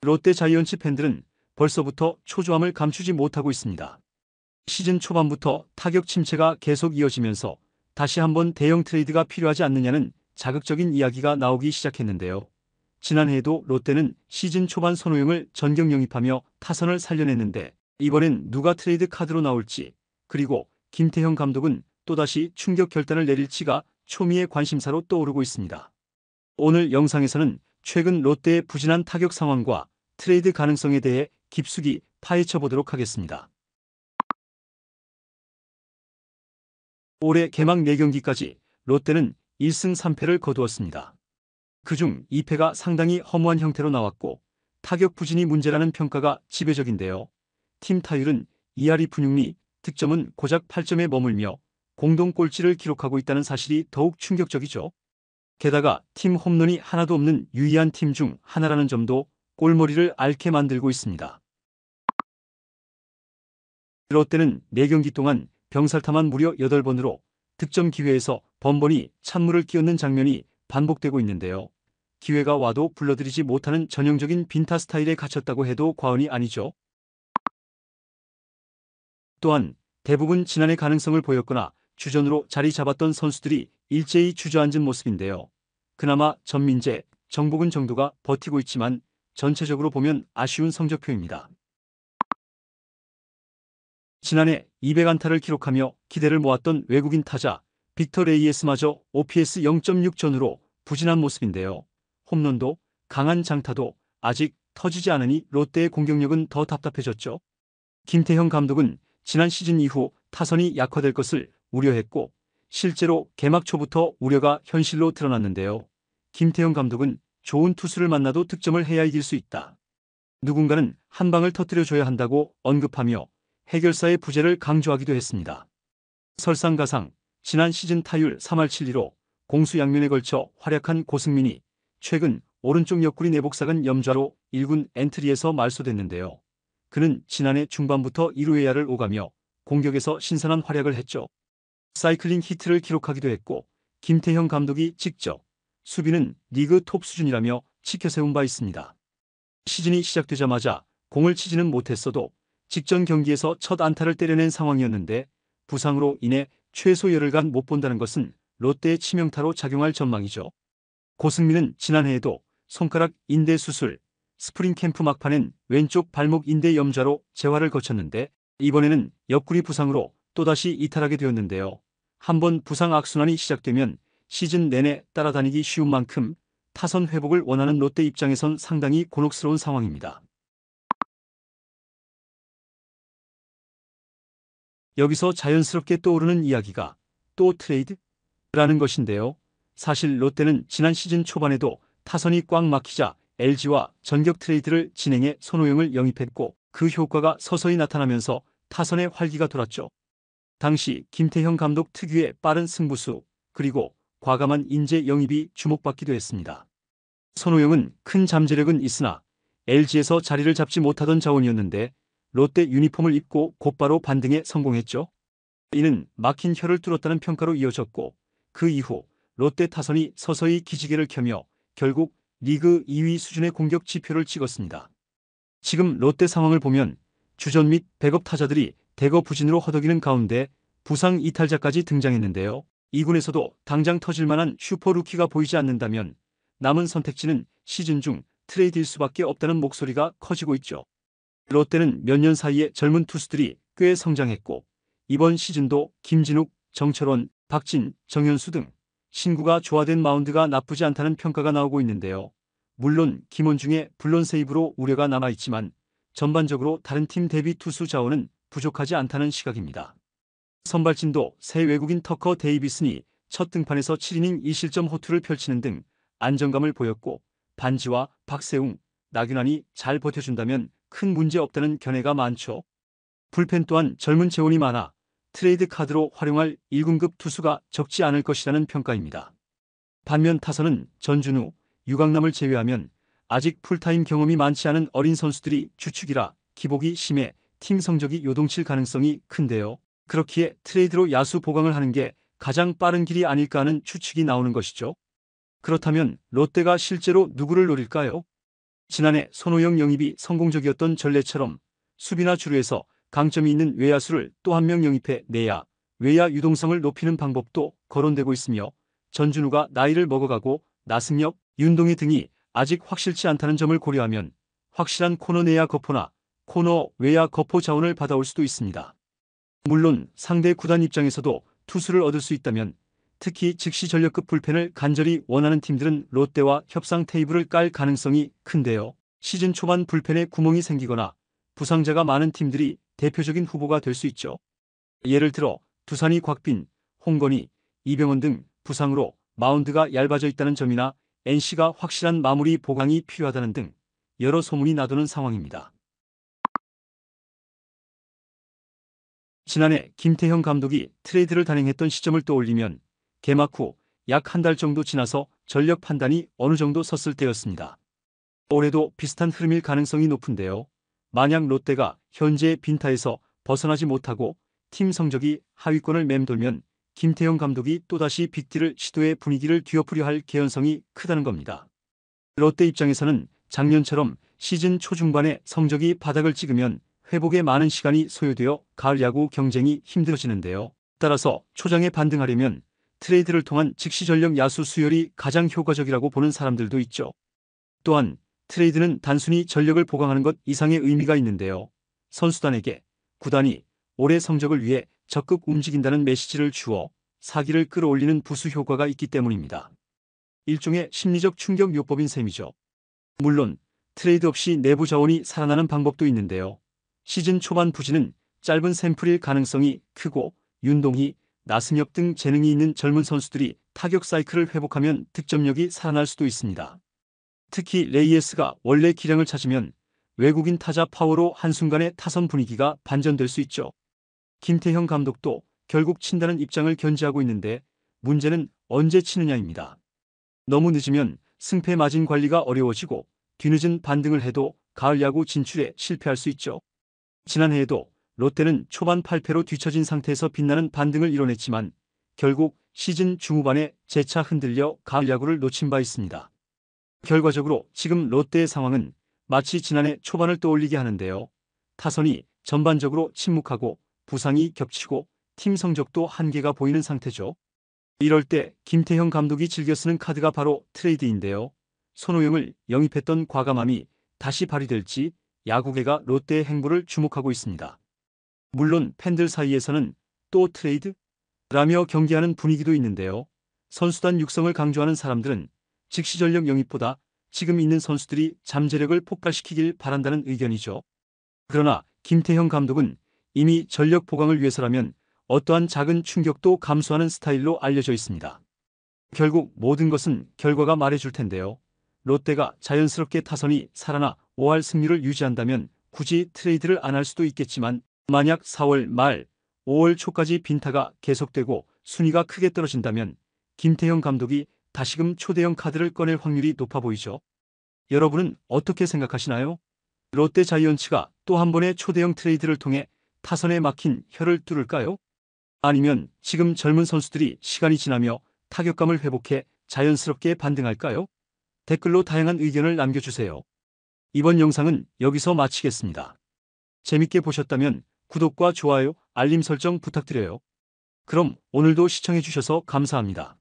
롯데 자이언츠 팬들은 벌써부터 초조함을 감추지 못하고 있습니다. 시즌 초반부터 타격 침체가 계속 이어지면서 다시 한번 대형 트레이드가 필요하지 않느냐는 자극적인 이야기가 나오기 시작했는데요. 지난해에도 롯데는 시즌 초반 손호영을 전격 영입하며 타선을 살려냈는데 이번엔 누가 트레이드 카드로 나올지, 그리고 김태형 감독은 또다시 충격 결단을 내릴지가 초미의 관심사로 떠오르고 있습니다. 오늘 영상에서는 최근 롯데의 부진한 타격 상황과 트레이드 가능성에 대해 깊숙이 파헤쳐 보도록 하겠습니다. 올해 개막 4경기까지 롯데는 1승 3패를 거두었습니다. 그중 2패가 상당히 허무한 형태로 나왔고 타격 부진이 문제라는 평가가 지배적인데요. 팀 타율은 2할 2푼 6리, 득점은 고작 8점에 머물며 공동 꼴찌를 기록하고 있다는 사실이 더욱 충격적이죠. 게다가 팀 홈런이 하나도 없는 유의한 팀 중 하나라는 점도 골머리를 앓게 만들고 있습니다. 롯데는 4경기 동안 병살타만 무려 8번으로 득점 기회에서 번번이 찬물을 끼얹는 장면이 반복되고 있는데요. 기회가 와도 불러들이지 못하는 전형적인 빈타 스타일에 갇혔다고 해도 과언이 아니죠. 또한 대부분 지난해 가능성을 보였거나 주전으로 자리 잡았던 선수들이 일제히 주저앉은 모습인데요. 그나마 전민재, 정복은 정도가 버티고 있지만 전체적으로 보면 아쉬운 성적표입니다. 지난해 200안타를 기록하며 기대를 모았던 외국인 타자 빅터 레이에스마저 OPS 0.6 전후로 부진한 모습인데요. 홈런도 강한 장타도 아직 터지지 않으니 롯데의 공격력은 더 답답해졌죠. 김태형 감독은 지난 시즌 이후 타선이 약화될 것을 우려했고 실제로 개막 초부터 우려가 현실로 드러났는데요. 김태형 감독은 좋은 투수를 만나도 득점을 해야 이길 수 있다. 누군가는 한 방을 터뜨려줘야 한다고 언급하며 해결사의 부재를 강조하기도 했습니다. 설상가상 지난 시즌 타율 3할 7리로 공수 양면에 걸쳐 활약한 고승민이 최근 오른쪽 옆구리 내복사근 염좌로 1군 엔트리에서 말소됐는데요. 그는 지난해 중반부터 2루에야를 오가며 공격에서 신선한 활약을 했죠. 사이클링 히트를 기록하기도 했고 김태형 감독이 직접 수비는 리그 톱 수준이라며 치켜세운 바 있습니다. 시즌이 시작되자마자 공을 치지는 못했어도 직전 경기에서 첫 안타를 때려낸 상황이었는데 부상으로 인해 최소 열흘간 못 본다는 것은 롯데의 치명타로 작용할 전망이죠. 고승민은 지난해에도 손가락 인대 수술, 스프링 캠프 막판엔 왼쪽 발목 인대 염좌로 재활을 거쳤는데 이번에는 옆구리 부상으로 또다시 이탈하게 되었는데요. 한번 부상 악순환이 시작되면 시즌 내내 따라다니기 쉬운 만큼 타선 회복을 원하는 롯데 입장에선 상당히 곤혹스러운 상황입니다. 여기서 자연스럽게 떠오르는 이야기가 또 트레이드라는 것인데요. 사실 롯데는 지난 시즌 초반에도 타선이 꽉 막히자 LG와 전격 트레이드를 진행해 손호영을 영입했고 그 효과가 서서히 나타나면서 타선의 활기가 돌았죠. 당시 김태형 감독 특유의 빠른 승부수 그리고 과감한 인재 영입이 주목받기도 했습니다. 손호영은 큰 잠재력은 있으나 LG에서 자리를 잡지 못하던 자원이었는데 롯데 유니폼을 입고 곧바로 반등에 성공했죠. 이는 막힌 혀를 뚫었다는 평가로 이어졌고 그 이후 롯데 타선이 서서히 기지개를 켜며 결국 리그 2위 수준의 공격 지표를 찍었습니다. 지금 롯데 상황을 보면 주전 및 백업 타자들이 대거 부진으로 허덕이는 가운데 부상 이탈자까지 등장했는데요. 2군에서도 당장 터질 만한 슈퍼 루키가 보이지 않는다면 남은 선택지는 시즌 중 트레이드일 수밖에 없다는 목소리가 커지고 있죠. 롯데는 몇 년 사이에 젊은 투수들이 꽤 성장했고 이번 시즌도 김진욱, 정철원, 박진, 정현수 등 신구가 조화된 마운드가 나쁘지 않다는 평가가 나오고 있는데요. 물론 김원중의 불론 세이브로 우려가 남아있지만 전반적으로 다른 팀 대비 투수 자원은 부족하지 않다는 시각입니다. 선발진도 새 외국인 터커 데이비슨이 첫 등판에서 7이닝 2실점 호투를 펼치는 등 안정감을 보였고 반지와 박세웅, 나균환이 잘 버텨준다면 큰 문제 없다는 견해가 많죠. 불펜 또한 젊은 재원이 많아 트레이드 카드로 활용할 1군급 투수가 적지 않을 것이라는 평가입니다. 반면 타선은 전준우, 유강남을 제외하면 아직 풀타임 경험이 많지 않은 어린 선수들이 주축이라 기복이 심해 팀 성적이 요동칠 가능성이 큰데요. 그렇기에 트레이드로 야수 보강을 하는 게 가장 빠른 길이 아닐까 하는 추측이 나오는 것이죠. 그렇다면 롯데가 실제로 누구를 노릴까요? 지난해 손호영 영입이 성공적이었던 전례처럼 수비나 주루에서 강점이 있는 외야수를 또 한 명 영입해 내야, 외야 유동성을 높이는 방법도 거론되고 있으며 전준우가 나이를 먹어가고 나승엽, 윤동희 등이 아직 확실치 않다는 점을 고려하면 확실한 코너 내야 거포나 코너 외야 거포 자원을 받아올 수도 있습니다. 물론 상대 구단 입장에서도 투수를 얻을 수 있다면 특히 즉시 전력급 불펜을 간절히 원하는 팀들은 롯데와 협상 테이블을 깔 가능성이 큰데요. 시즌 초반 불펜에 구멍이 생기거나 부상자가 많은 팀들이 대표적인 후보가 될 수 있죠. 예를 들어 두산이 곽빈, 홍건희, 이병헌 등 부상으로 마운드가 얇아져 있다는 점이나 NC가 확실한 마무리 보강이 필요하다는 등 여러 소문이 나도는 상황입니다. 지난해 김태형 감독이 트레이드를 단행했던 시점을 떠올리면 개막 후 약 한 달 정도 지나서 전력 판단이 어느 정도 섰을 때였습니다. 올해도 비슷한 흐름일 가능성이 높은데요. 만약 롯데가 현재의 빈타에서 벗어나지 못하고 팀 성적이 하위권을 맴돌면 김태형 감독이 또다시 빅딜을 시도해 분위기를 뒤엎으려 할 개연성이 크다는 겁니다. 롯데 입장에서는 작년처럼 시즌 초중반에 성적이 바닥을 찍으면 회복에 많은 시간이 소요되어 가을 야구 경쟁이 힘들어지는데요. 따라서 초장에 반등하려면 트레이드를 통한 즉시 전력 야수 수혈이 가장 효과적이라고 보는 사람들도 있죠. 또한 트레이드는 단순히 전력을 보강하는 것 이상의 의미가 있는데요. 선수단에게 구단이 올해 성적을 위해 적극 움직인다는 메시지를 주어 사기를 끌어올리는 부수 효과가 있기 때문입니다. 일종의 심리적 충격 요법인 셈이죠. 물론 트레이드 없이 내부 자원이 살아나는 방법도 있는데요. 시즌 초반 부진은 짧은 샘플일 가능성이 크고 윤동희, 나승엽 등 재능이 있는 젊은 선수들이 타격 사이클을 회복하면 득점력이 살아날 수도 있습니다. 특히 레이에스가 원래 기량을 찾으면 외국인 타자 파워로 한순간에 타선 분위기가 반전될 수 있죠. 김태형 감독도 결국 친다는 입장을 견지하고 있는데 문제는 언제 치느냐입니다. 너무 늦으면 승패 마진 관리가 어려워지고 뒤늦은 반등을 해도 가을 야구 진출에 실패할 수 있죠. 지난해에도 롯데는 초반 8패로 뒤처진 상태에서 빛나는 반등을 이뤄냈지만 결국 시즌 중후반에 재차 흔들려 가을 야구를 놓친 바 있습니다. 결과적으로 지금 롯데의 상황은 마치 지난해 초반을 떠올리게 하는데요. 타선이 전반적으로 침묵하고 부상이 겹치고 팀 성적도 한계가 보이는 상태죠. 이럴 때 김태형 감독이 즐겨 쓰는 카드가 바로 트레이드인데요. 손호영을 영입했던 과감함이 다시 발휘될지 야구계가 롯데의 행보를 주목하고 있습니다. 물론 팬들 사이에서는 또 트레이드? 라며 경계하는 분위기도 있는데요. 선수단 육성을 강조하는 사람들은 즉시 전력 영입보다 지금 있는 선수들이 잠재력을 폭발시키길 바란다는 의견이죠. 그러나 김태형 감독은 이미 전력 보강을 위해서라면 어떠한 작은 충격도 감수하는 스타일로 알려져 있습니다. 결국 모든 것은 결과가 말해줄 텐데요. 롯데가 자연스럽게 타선이 살아나 5할 승률을 유지한다면 굳이 트레이드를 안 할 수도 있겠지만 만약 4월 말 5월 초까지 빈타가 계속되고 순위가 크게 떨어진다면 김태형 감독이 다시금 초대형 카드를 꺼낼 확률이 높아 보이죠. 여러분은 어떻게 생각하시나요? 롯데 자이언츠가 또 한 번의 초대형 트레이드를 통해 타선에 막힌 혀를 뚫을까요? 아니면 지금 젊은 선수들이 시간이 지나며 타격감을 회복해 자연스럽게 반등할까요? 댓글로 다양한 의견을 남겨주세요. 이번 영상은 여기서 마치겠습니다. 재밌게 보셨다면 구독과 좋아요, 알림 설정 부탁드려요. 그럼 오늘도 시청해주셔서 감사합니다.